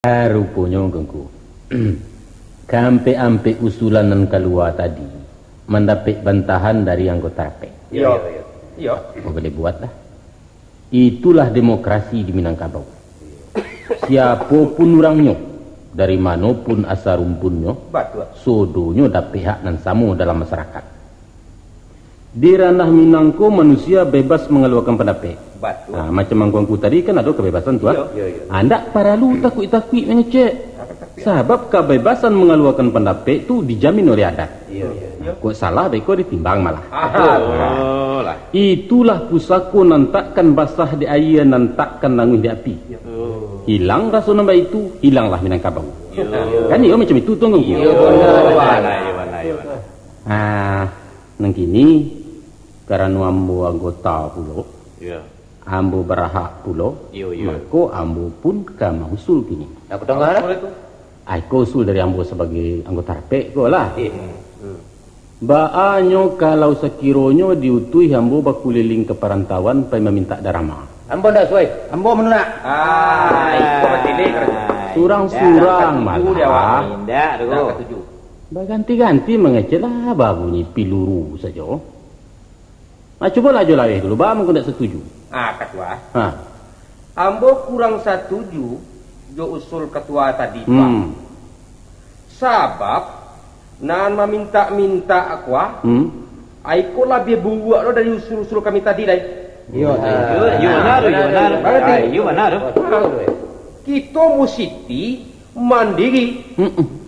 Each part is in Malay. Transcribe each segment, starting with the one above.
Rupanya gengku. Kampe-ampe usulan nan keluar tadi mendapat bantahan dari anggota RP. Iya. Boleh buatlah. Itulah demokrasi di Minangkabau. Siapapun orangnya, dari manapun asal rumpunnya, sodonyo dapat hak nan sama dalam masyarakat. Di ranah Minangko manusia bebas mengeluarkan pendapat. Nah, macam mangkuangku tadi kan ada kebebasan tuan. Anda perlu takut-takut mengecek. Sebab kebebasan mengeluarkan pendapat itu dijamin oleh adat. Kok salah beko ditimbang malah. Itulah pusako nantakkan basah di air nantakkan langun di api. Hilang rasa nambah itu, hilanglah Minangkabau. Kan iya macam itu tunggu. Nang kini karena ambo anggota pulo. Ambo berhak pulo. Maka ambo pun kama usul kini. Apa dengar? Aku usul dari ambo sebagai anggota RP ko lah. Baanyo kalau sekiranya diutuhi ambo bakuliling ke perantauan pai meminta darama. Ambo ndak suai. Ambo menuna. Iko batile kerja. Surang-surang malah. Indah tu. Berganti-ganti mengecelah babunyi piluru saja. Cobalah aja laweh dulu, bang aku tidak setuju. Ketua. Ambo kurang setuju jo usul ketua tadi, Pak. Sebab nan meminta-minta aku, aiko lebih buat lo dari usul-usul kami tadi dai. Yo benar. Kita musiti mandiri.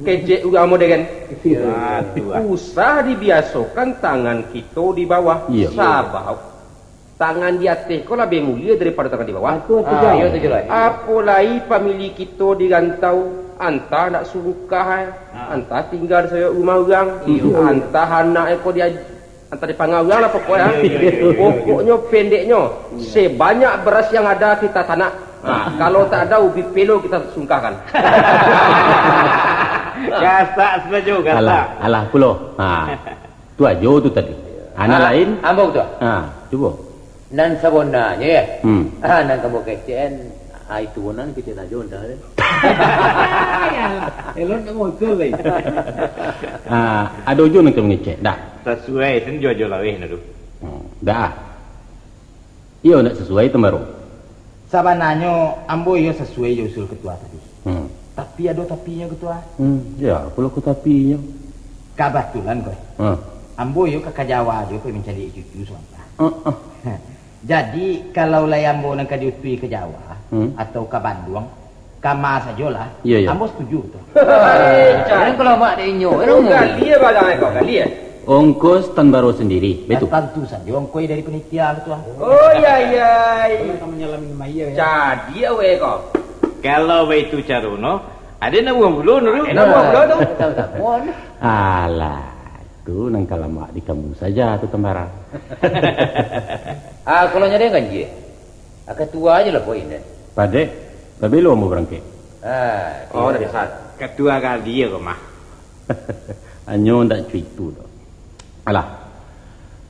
Kejek amo dengan usah dibiasakan tangan kita di bawah. Sabab tangan di atas kau lebih mulia daripada tangan di bawah. Apalagi pemilik kita dirantau, antah nak suka, antah tinggal saya rumah orang, antah anak kau dia antah dipanggil orang lah pokoknya. Pokoknya pendeknya sebanyak beras yang ada kita tanah. Kalau tak ada ubi pelo kita sungkahkan. Gasak setuju, gasak. Alah pulo. Tu aja tu tadi. Anak lain? Ambo tu. Cuba. Nan sabonanya ya. Nan kamu kecen. Itu nan kita nak jual dah. Elon nak muncul lagi. Ada ujo nak mengecek. Dah. Sesuai sen jual laweh nadu. Dah. Iyo nak sesuai temaru. Sabananya ambo yo sesuai yo usul ketua tadi. Tapi ada tapinya ketua. Ya, kalau ke tapinya. Kebetulan kau. Ambo yo ke Jawa jo pergi mencari cucu suanta. Jadi kalau lah ambo nak diutui ke Jawa atau ke Bandung, kama sajalah. Ambo setuju tu. Jangan kalau mak dia inyo. Kali ya bagai kau kali ya. Ongkos tan baru sendiri, betul. Tentu saja ongkos dari penitia ketua. Oh iya. Kamu nyalamin maya ya. Jadi awe kau. Kalau itu carono, ada nak buang bulu nuru. Tu. Alah, tu nang kalamak di kamu saja tu tembara. Kalau nyari kan je. Ketua aja lah poin dan. Padek, tapi lu mau berangkat. Dah biasa. Ketua kali ya kau mah. Anyo ndak cuitu dah. Alah,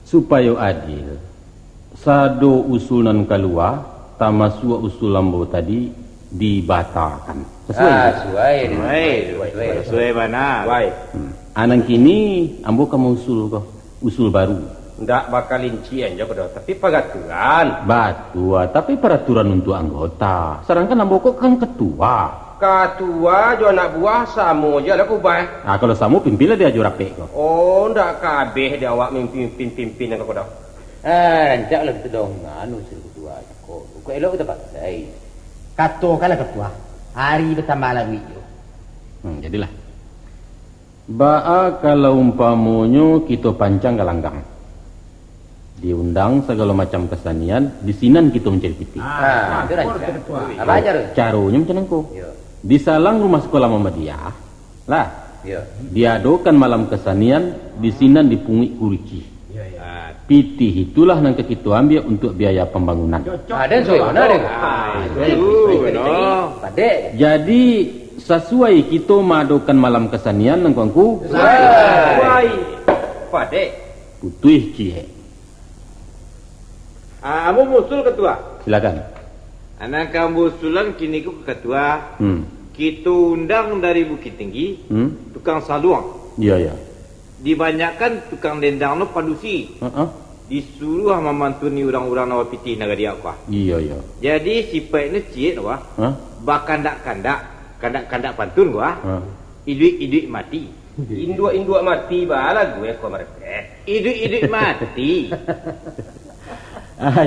supaya adil, sado usul nan keluar, tamasua usul lambo tadi dibatalkan. Sesuai mana? Anang kini ambo kamu usul baru. Ndak bakal lincian je pada, tapi peraturan. Tapi peraturan untuk anggota. Sedangkan ambo kok kan ketua. Ketua jo anak buah sama je lah kubah. Kalau samu pimpinlah dia jurap kok. Oh, ndak kabeh dia awak mimpin yang kau dah. Rancak lah kita dong usul ketua. Kok elok kita pakai. Katakanlah ketua. Hari bertambah lagi yo. Jadilah. Kalau umpamonyo kita pancang galanggang. Diundang segala macam kesenian, di sinan kita mencari piti. Itu rancak. Apa aja tu? Caranya macam nengko. Di salang rumah sekolah Muhammadiyah lah. Diadakan malam kesenian, di sinan dipungut kurci. Piti itulah yang kita ambil untuk biaya pembangunan. Ada mana deh? Jadi sesuai kita mengadakan malam kesenian nengkuangku. Sesuai. Padek. Putih cie. Amu musul ketua. Silakan. Anak kamu usulan kini ku ketua. kita undang dari Bukit Tinggi, tukang saluang. Iya, ya. Dibanyakan tukang dendang no pandusi. Disuruh memantuni orang-orang nawa pitih naga dia kuah. Iya, ya. Jadi sifat ni cik wah. Kandak-kandak pantun gua. Iduit mati. Induk mati bala gue kok merepet. Iduit mati.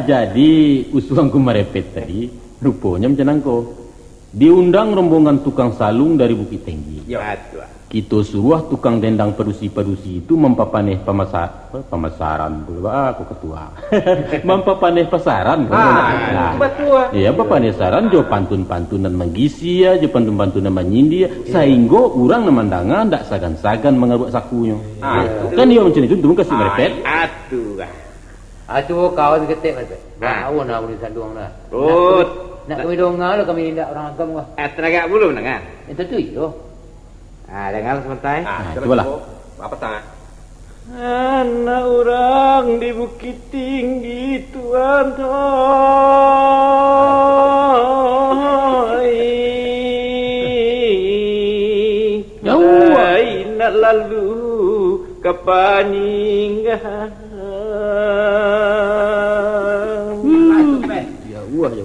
Jadi usulanku merepet tadi rupanya macam ko. Diundang rombongan tukang salung dari Bukit Tinggi. Ya, kita suruh tukang dendang perusi-perusi itu mempapaneh pemasaran pula aku ketua. Mempapaneh pasaran. Betul. Iya, papaneh saran jo pantun-pantunan menggisi ya, jo pantun-pantunan menyindi ya, sehingga orang nemandangan ndak sagan-sagan mengarut sakunya. Kan dia macam itu turun kasih merepet. Atuh kawan ketek merepet. Tahu nak boleh sanduang dah. Nak kami dongal kami tidak orang agam kah. Teragak belum dengar. Itu tu yo. Dengar sebentar. Cobalah. Apa tangan? Anak orang di Bukit Tinggi Tuhan nak lalu ke paninggan.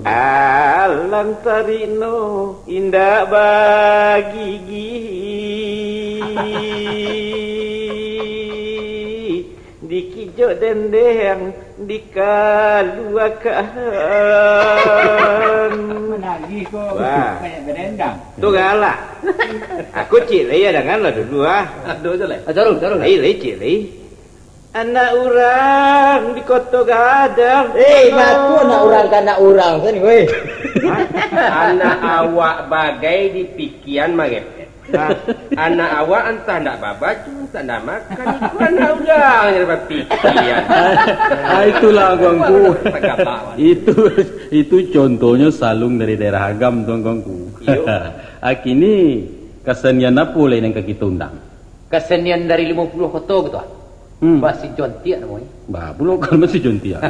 Alang tarino indah bagi dikijok dendeng dikaluakan menagih kok banyak berdendang tu galak aku cik ya dengan lah dulu Aduh je lah. taruh cik anak orang di Kota Gadang. Ngaku anak orang kan weh. Anak awak bagai di pikian merepet. Anak awak entah ndak babaju, entah ndak makan. Itu anak orang yang dapat pikian. Itulah gongku. Itu contohnya salung dari daerah Agam tuan gongku. Akini kesenian apa lain yang kita undang? Kesenian dari 50 kota gitu ah. Masih jontiak namanya. Belum kalau masih jontiak.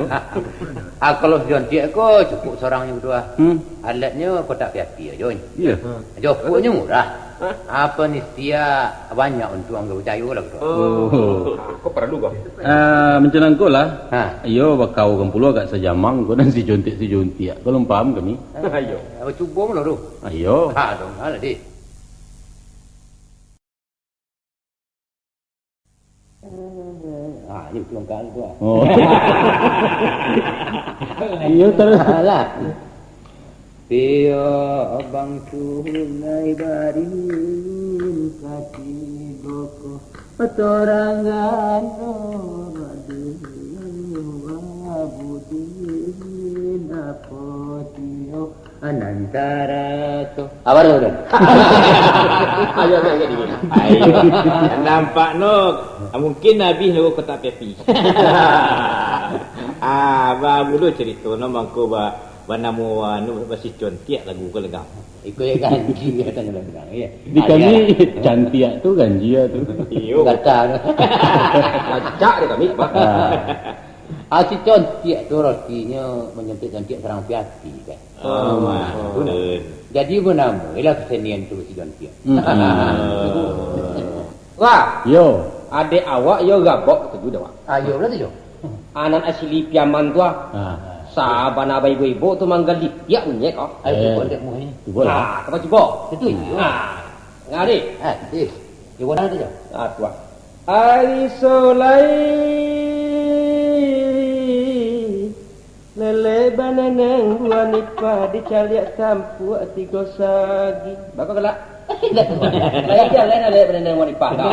Kalau jontiak kok cukup seorangnya berdua. Alatnya kotak piapi aja. Iya. Jokoknya murah. Apa nih dia banyak untuk anggap percaya lah berdua. Kok perlu kok? Macam angko lah. Ayo bakau kempulo agak sejamang kau dan si jontiak. Kalau paham kami. Ayo. Cuba mana tu? Ayo. Dong, alah deh. Ini belum kali tu. Iya terus lah. Pio abang tunai barin kaki boko petorangan abudin apotio anantara to. Apa tu? Ayo. Nampak no mungkin habis lagu kotak piapi. Baru dulu cerita no mangko banamu anu masih cantik lagu ke legam. Ikut ya ganji katanya legam ya. Di kami cantik tu ganji tu. Iyo. Kata. Acak dia kami. Si cantik tu rotinya menyentik-sentik serang piati kan. Jadi bernama ialah kesenian tu si cantik. Wah, Yo. adik awak yo gabok tu dah. Ayo lah tu. Anan asli piaman tu Saban abai ibu tu manggal lipiak punya kau. Ayo boleh mu ni. Boleh. Kau cuba. Itu. Ngari. Dia mana tu? Tu. Ari solai lele bananang buah nipa dicaliak tampu tiga sagi. Bakal kelak. Lain jalan ada bananang buah nipa kau.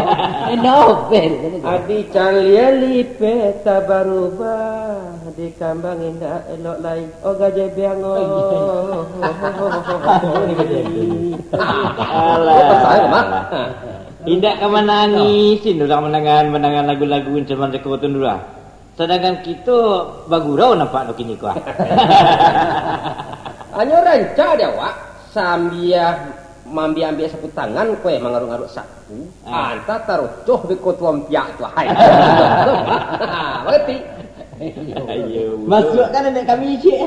Novel. Adi caliak lipe tabarubah di kambang indah elok lain. Oh gajah biang Tidak ke menangisin orang menangan lagu-lagu zaman rekod dulu. Sedangkan kita bagurau nampak nak kini kuah. Hanya rancak dia wak sambil ambil sapu tangan kowe mengaruk-aruk sapu. Anta taruh tuh di kotuam piak tu. Hai. Berarti masuk kan nenek kami cik.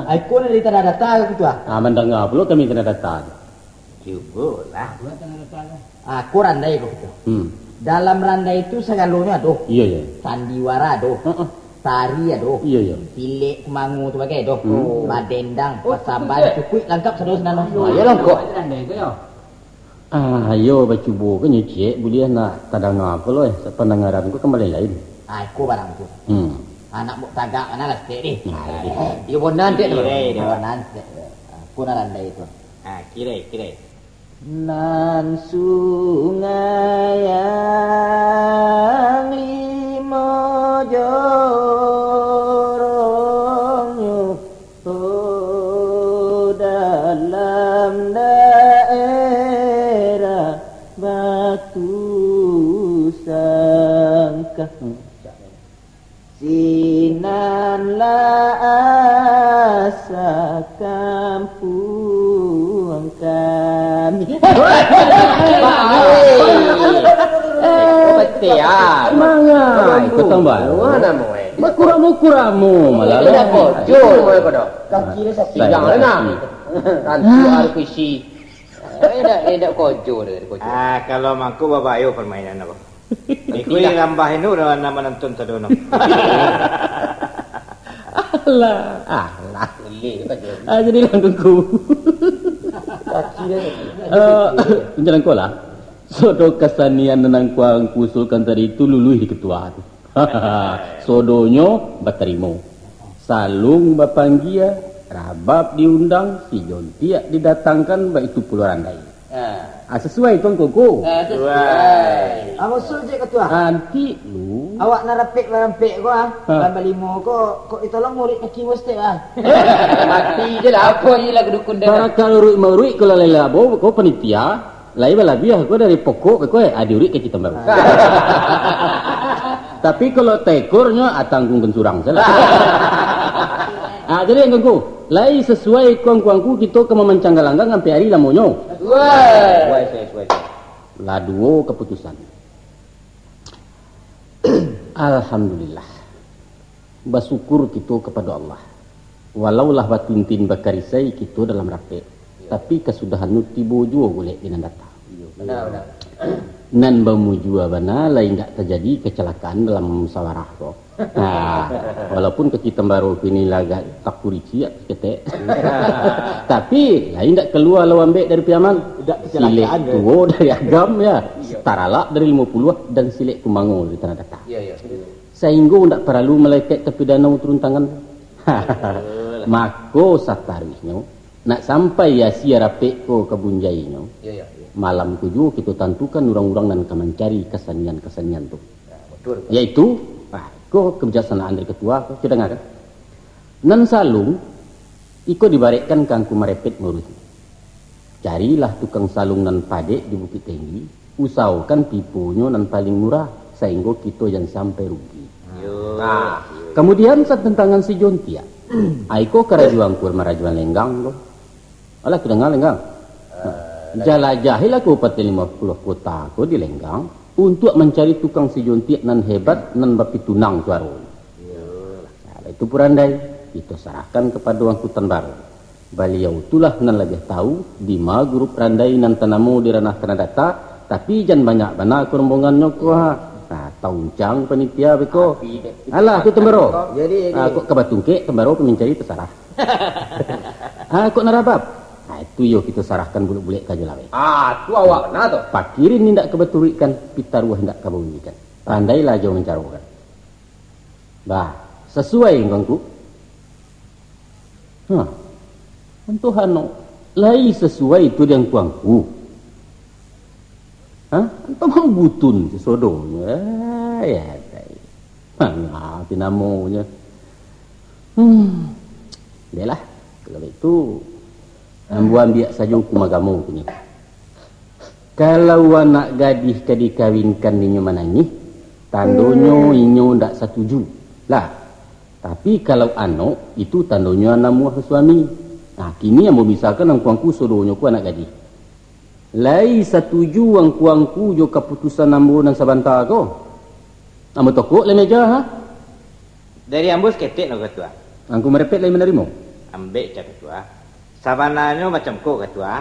Aku nak dari tanah datar gitu ah. Mendengar pula kami kena datang. Cubalah. Aku randai kok gitu. Dalam randai itu segalonya tuh. Iya. Sandiwara tuh. Tari aduh. Iya. Pilih kemangu tu bagai doh. Badendang, pasaban, cukui lengkap sedus nano. Ya lengkap. Ayo bacubo ke nyuci boleh nak tadang apa loh pendengaran ku kembali lain. Aku barang tu. Anak buk tagak mana lah setiap ni. Dia bonan dia tu. Dia bonan. Aku nak randai itu. Kira. Nan sungai yang limo jorongnya dalam daerah Batu Sangkah sinanlah asa kampung kami. Betia. Mangai kotong baru. Mana mo eh? Makuramu malah. Ini apa? Jol mo ko do. Kaki dia sakit. Jangan na. Tantu ada kuisi. Tidak kojo deh kojo. Kalau mangku bapak ayo permainan apa? Iku yang rambahin tu dalam nama nonton sadono. Alah. Boleh kan je. Jadi langkungku. Kaki dia sakit. Jalan kau lah. Sodo kesanian nenang kuang kusulkan tadi itu luluh di ketua tu. Sodonyo baterimo. Salung bapanggia, rabab diundang, si Jontiak didatangkan, baik itu Pulau Randai. Sesuai tuan koko. Sesuai. Awak suruh je ketua. Nanti lu. Awak nak rampik ko Tambah limo kok ditolong murid kaki mesti Mati je lah apa je lah kedukun dah. Para kalau ruik merui kalau lela bo kau panitia, lai balabiah kau dari pokok kau adiurik ke kita baru. Tapi kalau tekornya tanggung kencurang salah. Jadi yang kau lai sesuai kuang-kuangku kita ke memancanggalanggang sampai hari lamonyo. Sesuai. Laduo keputusan. Alhamdulillah. Bersyukur kita kepada Allah. Walaulah batintin bakarisai kita dalam rapi. Tapi kesudahan nu tibo jua golek dinan data. Benar. Nan bamujua bana lain tak terjadi kecelakaan dalam musyawarah ko. Walaupun ke kita baru kini laga tak kurici ketek. Tapi lain tak keluar lawan ambek dari piaman. Silek tuo dari agam ya. Taralak dari 50 dan silek kumango di tanah data. Ya. Sehingga tak perlu meleket tapi danau turun tangan. Mako satarihnya nak sampai ya sia rapek ko kebunjainya. Ya. Malam tujuh kita tentukan orang-orang dan akan mencari kesenian-kesenian tu. Betul. Yaitu, ko kebijaksanaan dari ketua, ko kita dengar kan? Nan salung, iko dibarekkan kangku merepet merut. Carilah tukang salung nan padek di Bukit Tinggi, usahakan tipunya nan paling murah, sehingga kita jangan sampai rugi. Kemudian setentangan si Jontia, aiko kerajuan kur merajuan lenggang lo. Alah kita dengar lenggang. Jalajahilah kabupaten 50 kota ko di Lenggang untuk mencari tukang si Jontiak nan hebat nan bapi tunang suaro. Itu purandai kita serahkan kepada angkutan baru. Beliau itulah nan lebih tahu di ma grup randai nan tanamu di ranah tanah data, tapi jangan banyak bana rombongannya ko ha. Tauncang panitia beko. Alah tu tembaro. Jadi kok kabatungke tembaro mencari terserah. Kok narabab. Itu yo kita sarahkan bulik-bulik kaje lawe. Tu awak na tu. Pakirin nindak kebeturikan, pitaruah hendak kabunyikan. Pandailah jauh mencarukan. Sesuai engkangku. Tuhan lai sesuai itu yang kuangku. Entah mau butun sesodonya. Ya, mana tinamonya. Delah, kalau itu ambuan biak sajung kumagamu punya. Kalau anak gadis ke dikawinkan ninyo manangih, tandonyo inyo ndak setuju. Lah, tapi kalau anak itu tandonyo anamu ke suami. Kini yang memisahkan angkuangku sodonyo ku anak gadis. Lai setuju angkuangku jo keputusan ambu dan sabanta ko. Ambo toko le meja ha? Dari ambo ketek no ketua. Angku merepet lai menerima. Ambek ketua. Sabananya macam kok ketua.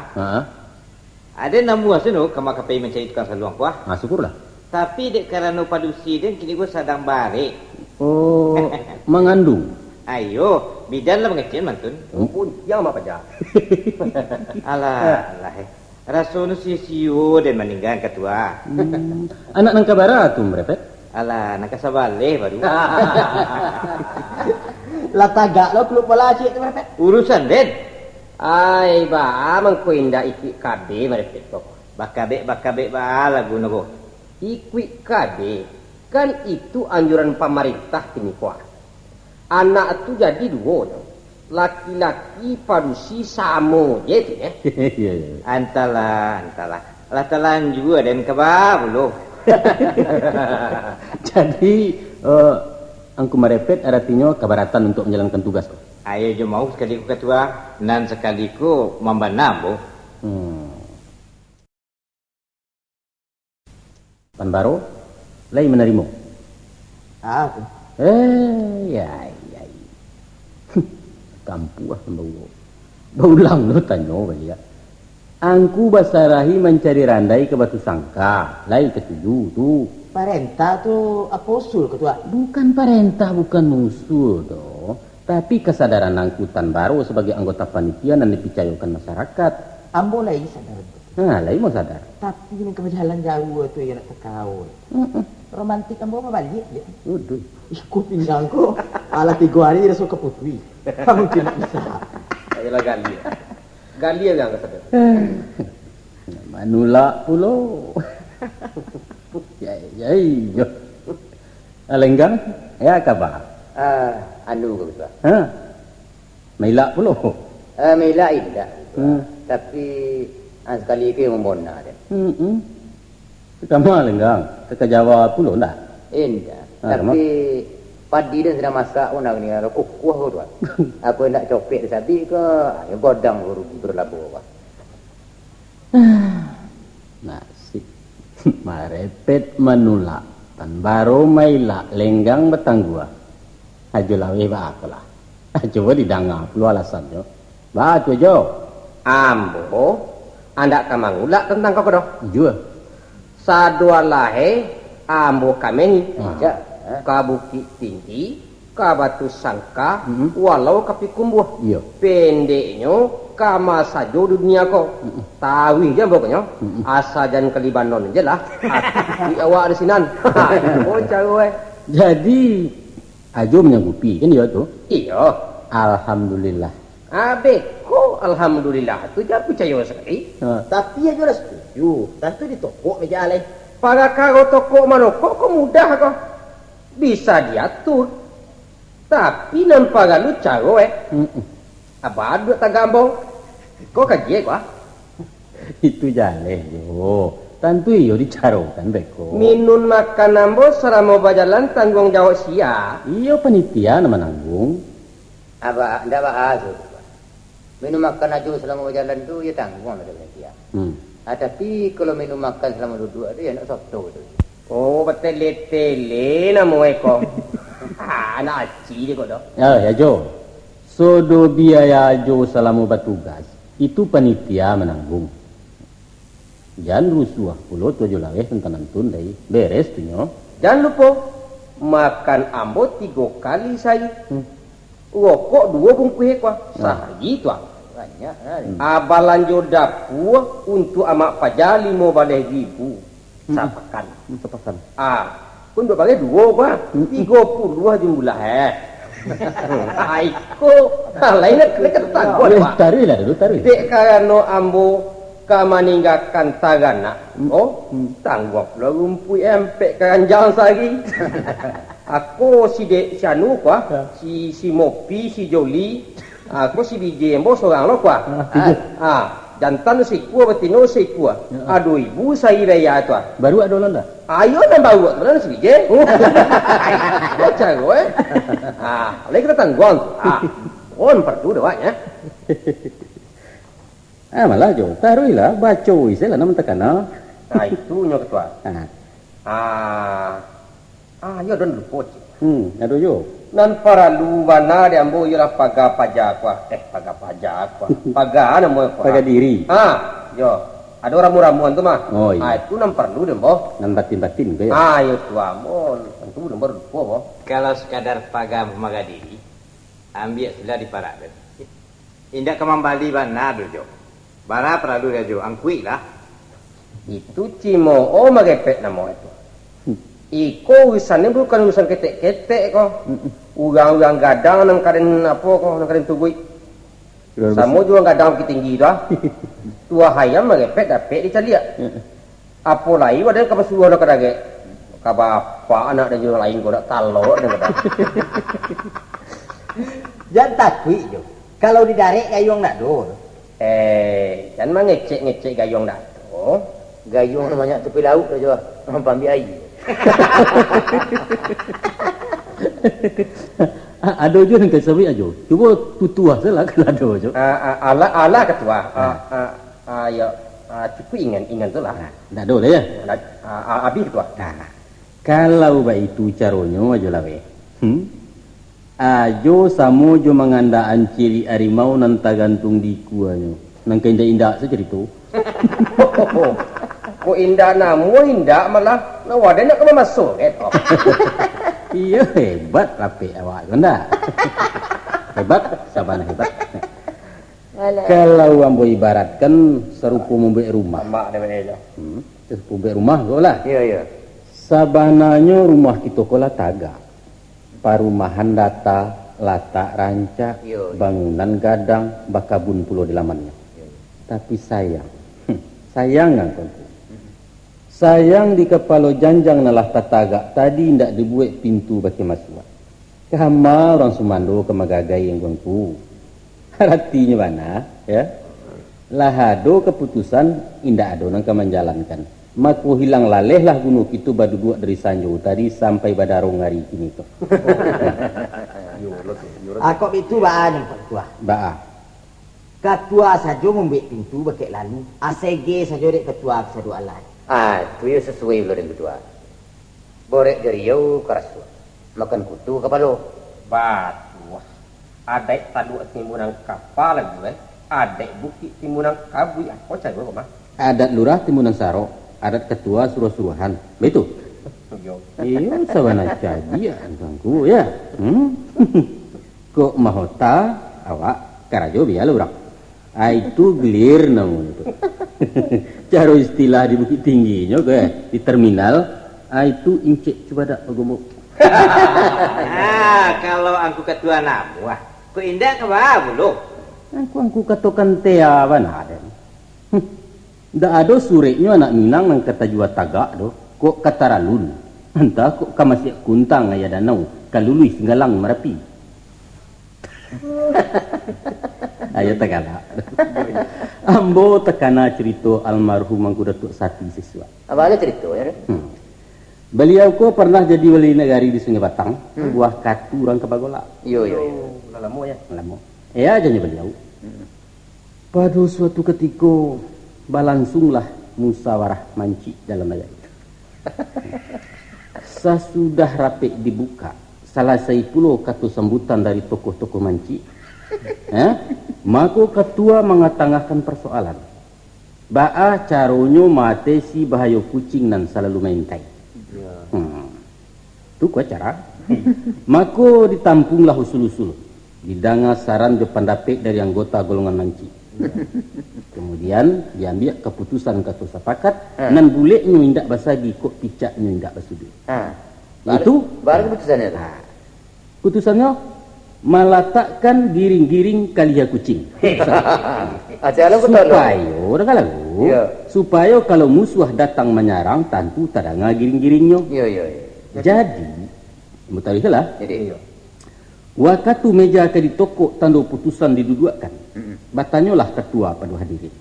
Ada namu asno kama kapai mencari tukang saluang kuah. Syukurlah. Tapi dek karena padusi dan kini gua sadang bare. Oh, mengandung. Ayo, bidan lah mengecil mantun. Ampun, yang apa aja. Alah. Rasono sisiu dan meninggal ketua. Anak nang kabara tuh merepet. Alah, nak sabale baru. Lah tagak lo klub bola cik tu merepet. Urusan den. Ai ba mangko inda iki KB merepet kok. Bakabe ba lagu nogo. Ikwi KB kan itu anjuran pemerintah kini kuah. Anak itu jadi dua. Laki-laki padusi samo je tu ya. Antala. Lah talan juga dan kebab belum. Jadi angku merepet artinya kabaratan untuk menjalankan tugas kok. Ayo jo mau sekali ku ketua nan sekali ku mambanabo. Pan Baro lain menerima. Aku. Ya. Kampuah baulang lo tanyo ya. Angku basarahi mencari randai ke batu sangka, lain ketujuh tu. Parenta tu apa usul ketua? Bukan parentah, bukan musuh doh. Tapi kesadaran angkutan baru sebagai anggota panitia dan dipercayakan masyarakat. Ambo lagi sadar. Nah, lain mau sadar. Tapi ini kejalan jauh tu yang nak tekau. Romantik ambo apa balik ya? Udah. Ikut pinggangku. Alah 3 hari dia suka putri. Kamu tidak bisa. Ayolah Galia yang kesadar. Manula pulo. Ya. Alenggang ya kabar. Anu ke betul. Maila pulo. Maila indah. Tapi sekali ke membona dia. Kamu alenggang ke Jawa pulo ndak? Indah. Tapi padi dan sedang masak nak ni kalau kuah tu. Apa nak copet sabi ke ya godang rugi berlabuh. Nasi marepet manula tan baro maila lenggang betanggua. Ajo lawe ba akolah. Coba didanga pulu alasannya. Ba tu jo. Ambo anda kamangula tentang kau doh. Jua. Sadua lahe ambo kameni. Kabuki tinggi, kabatu sangka, walau kapi kumbuh. Iya. Pendeknya kama sajo dunia ko. Tawi je pokoknya. Asa dan ke Libanon je lah. Di awak di sinan. Oh cawe. Jadi ajo menyanggupi kan dia tu. Iya. Alhamdulillah. Abeko alhamdulillah tu jangan percaya sekali. Tapi aja dah setuju. Tentu di toko meja alih. Pada kau toko mana kok mudah kok. Bisa diatur. Tapi nampak lu caro Apa dua tak gambong. Kau kaji gua. Itu jale yo. Tentu iyo dicarokan beko. Minun makan nambo selama berjalan tanggung jawab sia. Iyo panitia nama nanggung. Apa ndak bahas. Minum makan aja selama berjalan tu ya tanggung ada panitia. Tapi kalau minum makan selama duduk ada ya nak sabtu tu. Oh, betele-tele nama eko. Anak aci dia kok dah. Ya Jo. Sodo biaya Jo selama bertugas itu panitia menanggung. Jangan rusuh pulo tujuh lawe tentang nantun dari beres tu nyo. Jangan lupa makan ambo 3 kali saya. Rokok 2 bungkus ekor. Sehari tu banyak. Abalan jo dapur untuk amak pajak 15,000. Sapakan. Pun bagi 2 bah. 30 jumlah Aiko. Lainnya kena tangguh. Taruh lah dulu taruh. Dek karena ambo kamaninggakan tagana. Tangguh pula rumpui empek keranjang sehari. Aku si dek si anu kuah. Si Mopi, si Joli. Aku si BJ embo seorang lo kuah. Jantan si kuah betino si kuah. Aduh ibu saya raya tu. Baru ada orang dah. Ayo dan bawa mana si BJ. Baca gue. Oleh kita tangguan. On perlu doanya. Malah Jo, taruhlah baca istilah nama tekana. Itu nyo ketua. Yo don lupa. Aduh Jo. Nan para luwana de ambo ialah paga pajak kuah. Paga pajak kuah. Paga nama kuah. Paga diri. Yo. Ada ramu-ramuan tuh mah. Oh iya. Itu nan perlu deh, boh. Nan batin-batin ke ya. Ayo tuh amon. Tentu nomor 2, boh. Kalau sekadar pagam magadiri, ambil sudah di parak. Indak kemambali bana dojo. Bara perlu dojo angkui lah. Itu cimo magepet namo itu. Iko urusannya bukan urusan ketek-ketek kok. Ugang-ugang gadang nang karen apa kok nang karen tugui. Samo juga gadang tinggi dah. Tua hayam magepet dapet dicalia. Apa lagi wadah kapasuh nak kadage. Kaba apa anak dan juga lain kau nak talok dan kata. Jangan takui jo. Kalau didarek gayung nak do. Jangan mengecek-ngecek gayung dah. Gayung namanya tepi laut aja. Pambi air. Ada je yang kesawi aja. Cuba tutua salah kalau ada je. Ala ketua. Ya cukup ingat tu lah. Tak ada lah ya. Abi ketua. Kalau baik itu caranya aja lah weh. Ajo samo jo mengandaan ciri harimau nan gantung di kuanya. Nang indah-indah saja itu. Ko indah namu indah malah nawadan nak masuk gitu. Iya hebat rapi awak kanda. Hebat, sabana hebat. Kalau ambo ibaratkan serupa membeli rumah. Mak dia mana serupa membeli rumah kau lah. Iya. Sabananya rumah kita kola taga. Parumahan data, latak rancak, bangunan gadang, bakabun pulau di lamannya. Tapi sayang kan tuanku. Sayang di kepala janjang nalah tataga tadi ndak dibuat pintu bagi masuk. Kama orang Sumando kemagagai yang tuanku. Artinya mana? Ya. Lahado keputusan indak ada nang kemenjalankan. Maku hilang laleh lah gunung itu badu dua dari Sanjo tadi sampai badarong hari ini tuh. Aku itu baa yang ketua. Baa. Ketua saja membuat pintu bakit lalu. ACG saja dek ketua kesadu alai. Itu ya sesuai dengan ketua. Borek dari yau karasu. Makan kutu kapalo. Batu. Adek tadu timunang kapal lagi Adek bukit timunang kabui apa cai kok mah? Adat lurah timunan saro, adat ketua suruh-suruhan. Betul. Iya, sabana jadi ya tangku ya. Kok mahota awak karajo biar lurah. Itu gelir namun itu. Cara istilah di Bukit Tingginya ke di terminal, itu incek coba dak pagomok. Kalau aku ketua namu, ku indah ke bawah belum. Aku katakan tea mana ada. Ndak ada sureknya anak Minang nang kata jua tagak do. Kok kata ralun. Entah kok kamasih kuntang aya danau kalului singgalang Merapi. Ayo tegala. Ambo tekana cerita almarhum Mangku Datuk Sati siswa. Apa ada cerita ya? Beliau ko pernah jadi wali negari di Sungai Batang, buah katu orang Kebagola. Yo. Lamo ya. Lamo. Ya aja beliau. Pada suatu ketika balangsunglah musyawarah manci dalam ayat itu. Sesudah rapik dibuka, salah saipulo katu sambutan dari tokoh-tokoh manci. Maka ketua mengatangahkan persoalan. Baa caronyo mate si bahayo kucing nan selalu mentai. Itu kau cara. Maka ditampunglah usul-usul. Didanga saran je pandapek dari anggota golongan manci. Kemudian diambil keputusan katu sepakat nan buleknya indak basagi kok picaknya indak basudi. Itu baru keputusannya. Keputusannya meletakkan giring-giring kalia kucing. Supaya kalau musuh datang menyerang tentu tadanga giring-giringnya. Jadi mutari lah. Waktu meja ke ditokok tanda putusan didudukan. Batanyolah ketua pada hadirin.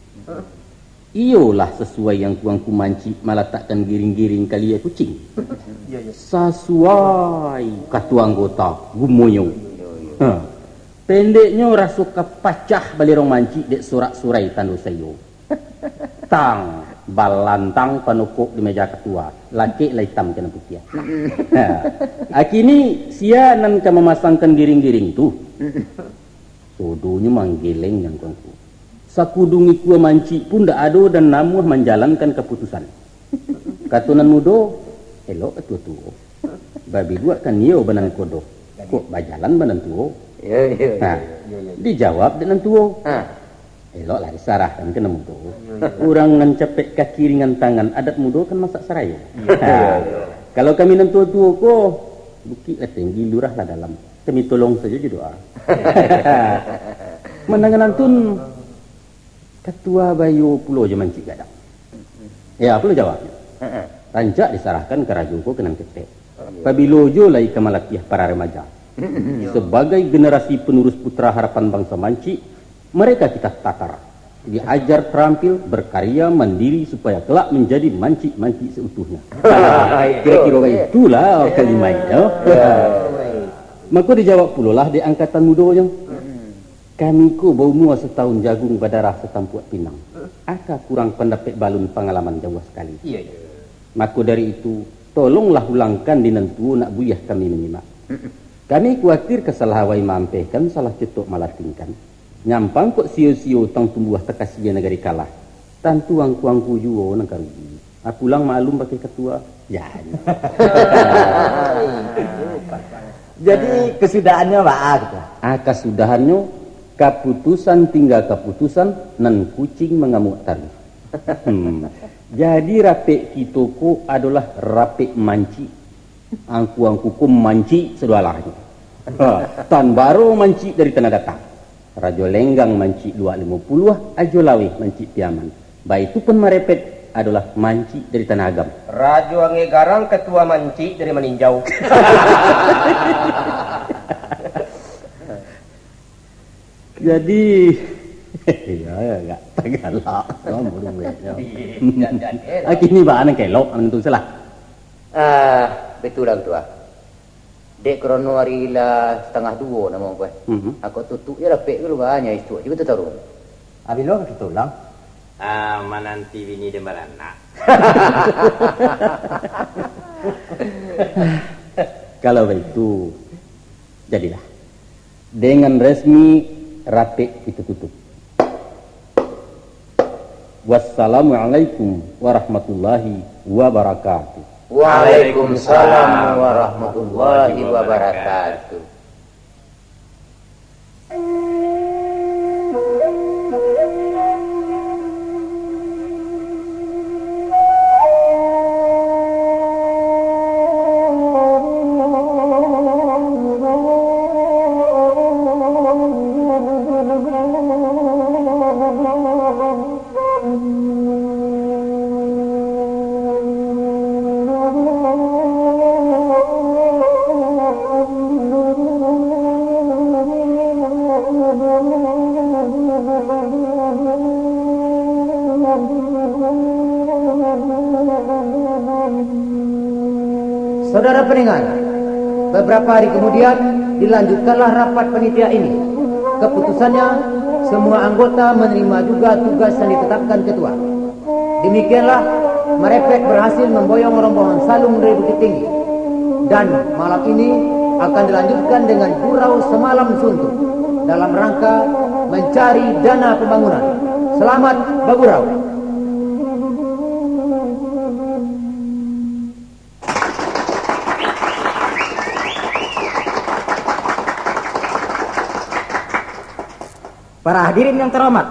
Iyolah sesuai yang kuangku manci meletakkan giring-giring kalia kucing. Sesuai ketua anggota gumoyo. Pendeknya rasuka pacah balirong manci dek surat-surai tanda sayo. Tang balantang panukuk di meja ketua. Laki lah hitam kena putih. Akini sia nan memasangkan giring-giring tu. Sodonya manggeleng yang kuangku. sakudungi kua manci pun dak ado dan namuh menjalankan keputusan. Katunan mudo, elok tua-tua. Babi dua kan yo banan kodo. Kok bajalan banan tua? Nah, dijawab dengan tua. Elok lah disarahkan ke mudo. Orang ngan cepek kaki ringan tangan, adat mudo kan masak serayu. Kalau kami nan tua-tua ko, bukit lah tinggi lurah lah dalam. Kami tolong saja doa. Menangan antun ketua bayu pulau je mancik gadang. Ya, apa lo jawabnya? Rancak disarahkan ke raju ko kenang ketek. Pabilo jo lai ke malakiah para remaja. Sebagai generasi penerus putra harapan bangsa manci, mereka kita tatar. Diajar terampil, berkarya, mandiri supaya kelak menjadi manci-manci seutuhnya. Kira-kira itulah kalimatnya. Maka dijawab pula lah di angkatan mudonya. Kami ku bau mua setahun jagung badarah setampuat pinang. Aka kurang pendapat balun pengalaman jauh sekali. Maka dari itu, tolonglah ulangkan di nentu nak buyah kami menyimak. Kami khawatir kesalahawai mampehkan salah cetok malatingkan. Nyampang kok sio-sio tang tumbuh tekasia negari kalah. Tantu angku-angku juo nang karugi. Aku lang maklum pakai ketua. Ya. Jadi kesudahannya gitu. Kesudahannya keputusan tinggal keputusan nan kucing mengamuk tali. Jadi rapek kitoko adalah rapek manci. Angku-angku kum manci sedualahnya. Tan baru manci dari tanah datang. Rajo Lenggang manci 250, Ajo Lawi manci Piaman. Baik itu pun merepet adalah manci dari Tanah Agam. Rajo Ange Garang ketua manci dari Meninjau. Jadi ya enggak Tagalog. Ini bahan kelok menentu salah. Betul lah ketua. Dek krono hari lah 1:30 nama gue. Aku tutup ya rapek dulu banyak itu juga tu tahu. Abi lo kita ulang. Mananti bini dembarana. Kalau begitu jadilah dengan resmi rapek itu tutup. Wassalamualaikum warahmatullahi wabarakatuh. Waalaikumsalam warahmatullahi wabarakatuh. Saudara pendengar, beberapa hari kemudian dilanjutkanlah rapat panitia ini. Keputusannya, semua anggota menerima juga tugas yang ditetapkan ketua. Demikianlah merepet berhasil memboyong rombongan Salung dari Bukit Tinggi. Dan malam ini akan dilanjutkan dengan gurau semalam suntuk dalam rangka mencari dana pembangunan. Selamat bergurau. Para hadirin yang terhormat,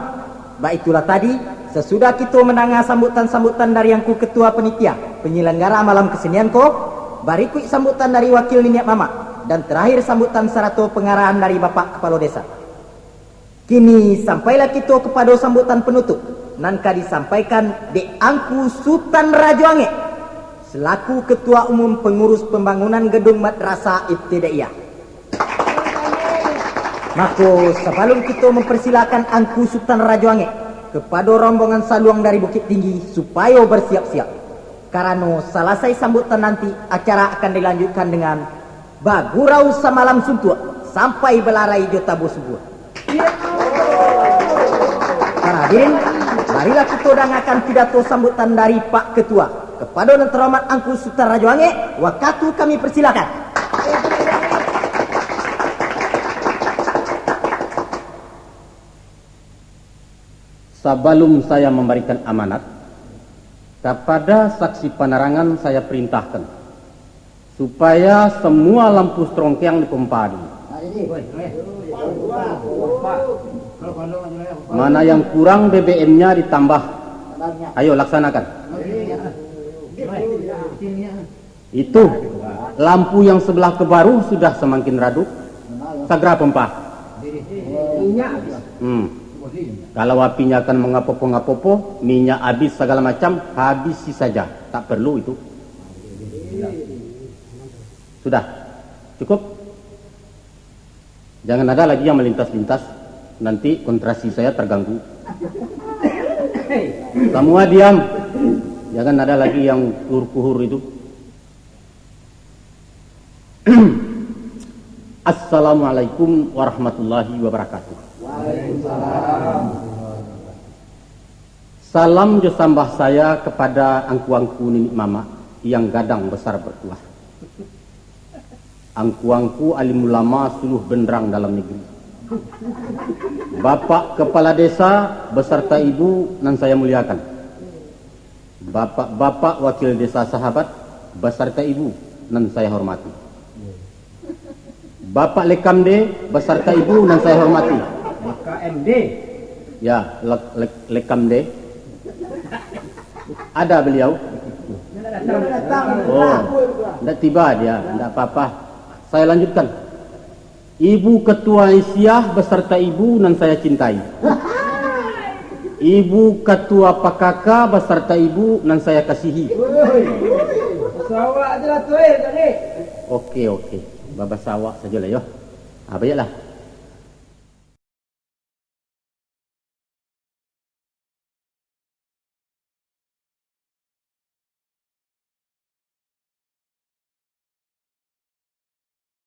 baiklah tadi sesudah kita mendengar sambutan-sambutan dari Yang Ketua Penitia penyelenggara malam kesenian ko, berikut sambutan dari Wakil Niniap Mama, dan terakhir sambutan serato pengarahan dari Bapak Kepala Desa. Kini sampailah kita kepada sambutan penutup, nanka disampaikan di Angku Sultan Rajo Ange selaku Ketua Umum Pengurus Pembangunan Gedung Madrasah Ibtidaiyah. Maka sebelum kita mempersilakan Angku Sultan Rajo Ange kepada rombongan Saluang dari Bukit Tinggi supaya bersiap-siap. Karena selesai sambutan nanti acara akan dilanjutkan dengan bagurau semalam suntuk sampai belarai jotabo subuh. Para hadirin, marilah kita dengarkan pidato sambutan dari Pak Ketua kepada yang terhormat Angku Sultan Rajo Ange. Waktu kami persilakan. Sebelum saya memberikan amanat, kepada saksi penerangan saya perintahkan supaya semua lampu strongkeang dipompa dulu. Mana yang kurang BBM-nya ditambah. Ayo laksanakan. Itu lampu yang sebelah ke baru sudah semakin redup. Segera pompa. Kalau apinya akan mengapopo-ngapopo, minyak habis segala macam, habisi saja. Tak perlu itu. Sudah, cukup. Jangan ada lagi yang melintas-lintas. Nanti konsentrasi saya terganggu. Semua diam. Jangan ada lagi yang kuhur-kuhur itu. Assalamualaikum warahmatullahi wabarakatuh. Salam jo sambah saya kepada angku-angku Nini Mama yang gadang besar bertuah. Angku-angku alim ulama suluh benderang dalam negeri. Bapak kepala desa beserta ibu nan saya muliakan. Bapak wakil desa sahabat beserta ibu nan saya hormati. Bapak Lekamde beserta ibu nan saya hormati. KMD. Ya, Lekamde. Ada beliau? Oh, tidak tiba dia, tidak apa-apa. Saya lanjutkan. Ibu Ketua Isyah beserta ibu nan saya cintai. Ibu Ketua PKK beserta ibu nan saya kasihi. Oke. Babas sawak saja lah yo. Baiklah.